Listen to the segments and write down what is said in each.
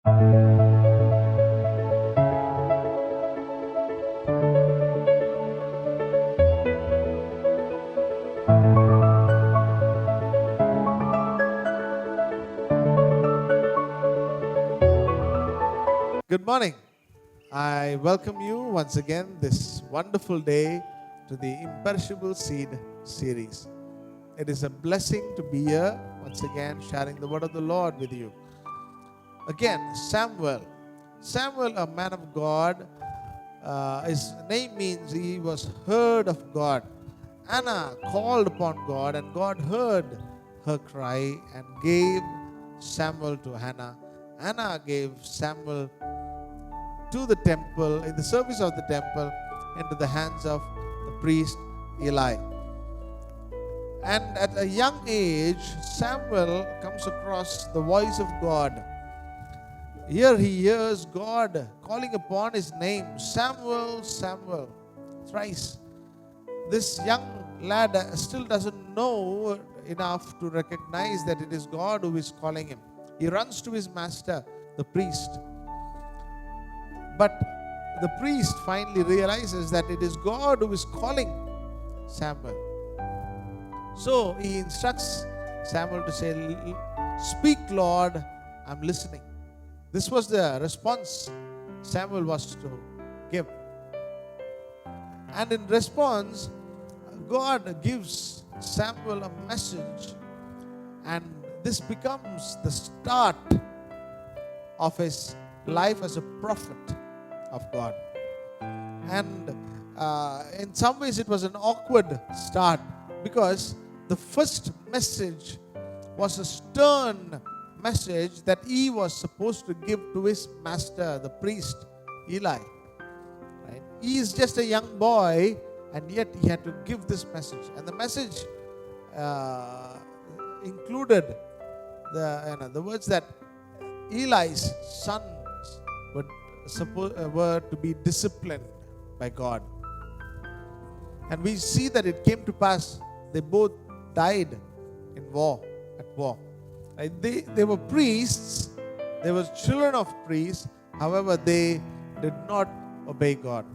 Good morning. I welcome you once again this wonderful day to the Imperishable Seed series. It is a blessing to be here once again sharing the word of the Lord with you. Again, Samuel. Samuel, a man of God, his name means he was heard of God. Anna called upon God and God heard her cry and gave Samuel to Hannah. Anna gave Samuel to the temple, in the service of the temple, into the hands of the priest Eli. And at a young age, Samuel comes across the voice of God. Here he hears God calling upon his name, Samuel, Samuel, thrice. This young lad still doesn't know enough to recognize that it is God who is calling him. He runs to his master, the priest. But the priest finally realizes that it is God who is calling Samuel. So he instructs Samuel to say, "Speak, Lord, I'm listening." This was the response Samuel was to give. And in response, God gives Samuel a message, and this becomes the start of his life as a prophet of God. And in some ways it was an awkward start, because the first message was a stern message that he was supposed to give to his master, the priest Eli. Right? He is just a young boy, and yet he had to give this message. And the message included the words that Eli's sons were to be disciplined by God. And we see that it came to pass. They both died at war. Right? They were priests. They were children of priests. However, they did not obey God.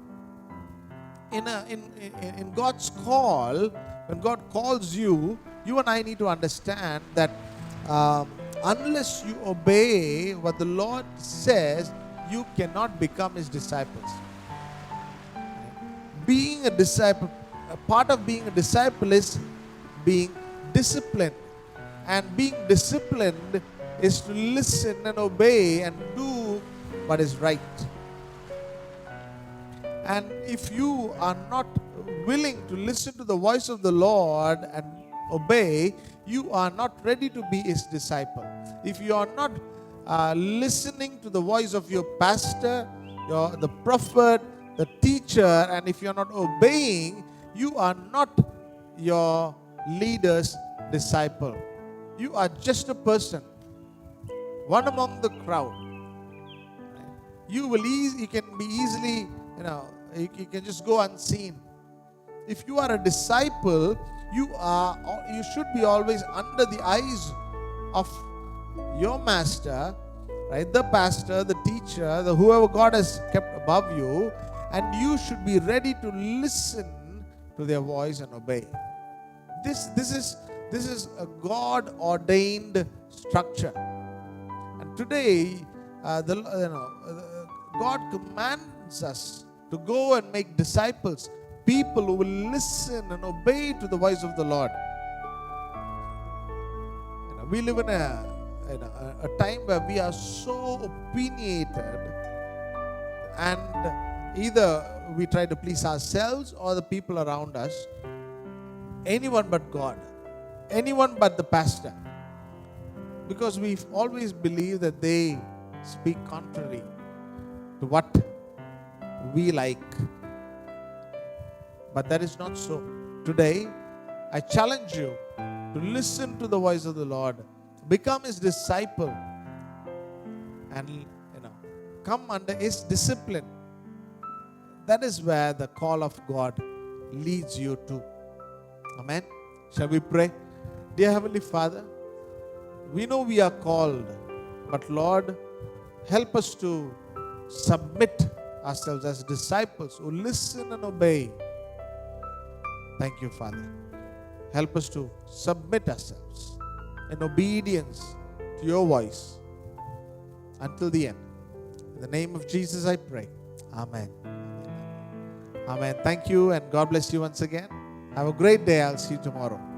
In God's call, when God calls you, you and I need to understand that unless you obey what the Lord says, you cannot become his disciples. Being a disciple, a part of being a disciple is being disciplined. And being disciplined is to listen and obey and do what is right. And if you are not willing to listen to the voice of the Lord and obey, you are not ready to be his disciple. If you are not listening to the voice of your pastor, the prophet, the teacher, and if you are not obeying, you are not your leader's disciple. You are just a person, one among the crowd. You can be easily, you can just go unseen. If you are a disciple, you should be always under the eyes of your master, right? The pastor, the teacher, whoever God has kept above you, and you should be ready to listen to their voice and obey. This is a God ordained structure. And today, God commands us to go and make disciples, people who will listen and obey to the voice of the Lord. We live in a time where we are so opinionated, and either we try to please ourselves or the people around us. Anyone but God, anyone but the pastor, because we always believe that they speak contrary to what we like. But that is not so. Today, I challenge you to listen to the voice of the Lord, become his disciple, and come under his discipline. That is where the call of God leads you to. Amen. Shall we pray? Dear Heavenly Father, we know we are called, but Lord, Help us to submit ourselves as disciples who listen and obey. Thank you, Father. Help us to submit ourselves in obedience to your voice until the end. In the name of Jesus I pray. Amen. Amen. Thank you and God bless you once again. Have a great day. I'll see you tomorrow.